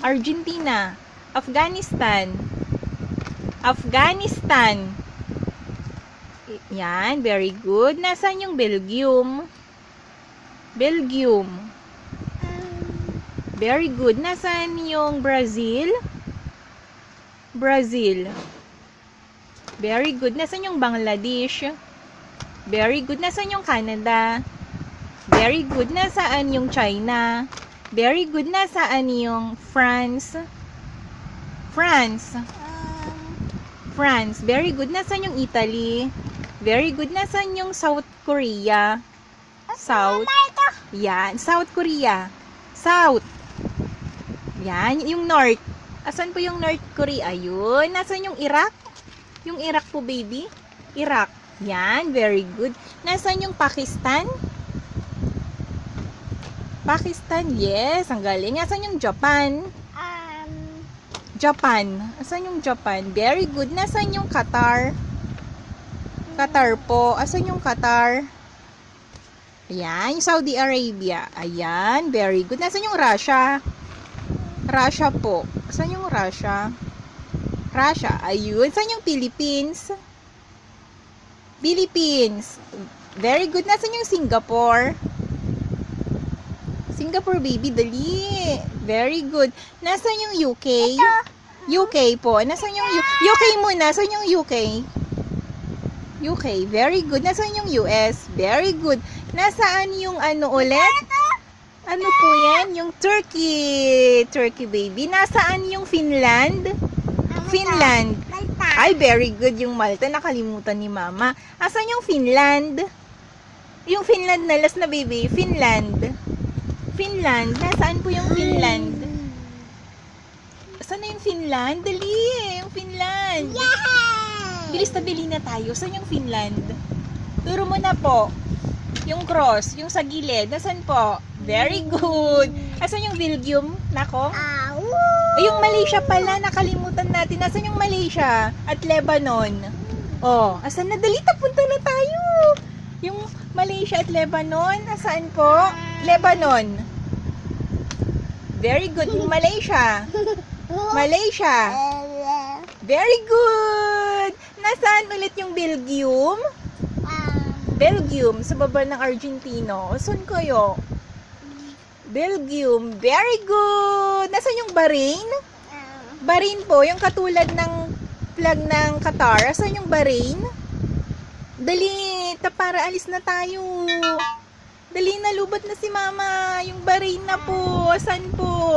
Argentina. Afghanistan. Afghanistan. Yan, very good. Nasaan yung Belgium? Belgium. Very good. Nasaan yung Brazil? Brazil. Very good. Nasaan yung Bangladesh? Very good. Nasaan yung Canada? Very good. Nasaan yung China? Very good. Nasaan yung France? France. France. Very good. Nasaan yung Italy? Very good. Nasaan yung South Korea? South. Yan. South Korea. South. Yan. Yung North. Asan po yung North Korea? Ayun. Nasaan yung Iraq? Yung Iraq po, baby? Iraq. Yan. Very good. Nasaan yung Pakistan? Pakistan. Yes. Ang galing. Nasaan yung Japan? Japan. Asan yung Japan? Very good. Nasaan yung Qatar? Qatar po. Asan yung Qatar? Ayan. Yung Saudi Arabia. Ayan. Very good. Nasaan yung Russia? Russia po. Asan yung Russia? Russia. Ayun. Saan yung Philippines? Philippines. Very good. Nasaan yung Singapore? Singapore, baby. Dali. Very good. Nasaan yung UK? UK po. Nasaan yung UK muna? Nasaan yung UK? UK. Very good. Nasaan yung US? Very good. Nasaan yung ano ulit? Ano po yan? Yung Turkey. Turkey, baby. Nasaan yung Finland? Finland. Ay, very good. Yung Malta. Nakalimutan ni Mama. Asan yung Finland? Yung Finland na last na, baby. Finland. Finland. Nasaan po yung Finland? Saan na yung Finland? Dali! Yung Finland! Bilis na bili na tayo. Saan yung Finland? Turo mo na po. Yung cross. Yung sa gilid. Nasaan po? Very good! Asan yung Belgium? Nako? Ay, yung Malaysia pala. Nakalimutan natin. Asan yung Malaysia? At Lebanon. Oh, asan na? Dali, punta na tayo! Yung Malaysia at Lebanon. Asaan po? Lebanon. Very good. Yung Malaysia. Malaysia. Very good. Nasaan ulit yung Belgium? Belgium. Sa baba ng Argentina. Saan kayo? Belgium. Very good. Nasaan yung Bahrain? Bahrain po. Yung katulad ng flag ng Qatar. Saan yung Bahrain? Dali. Para alis na tayo. Dali na, lubat na si Mama. Yung Bahrain na po. Saan po?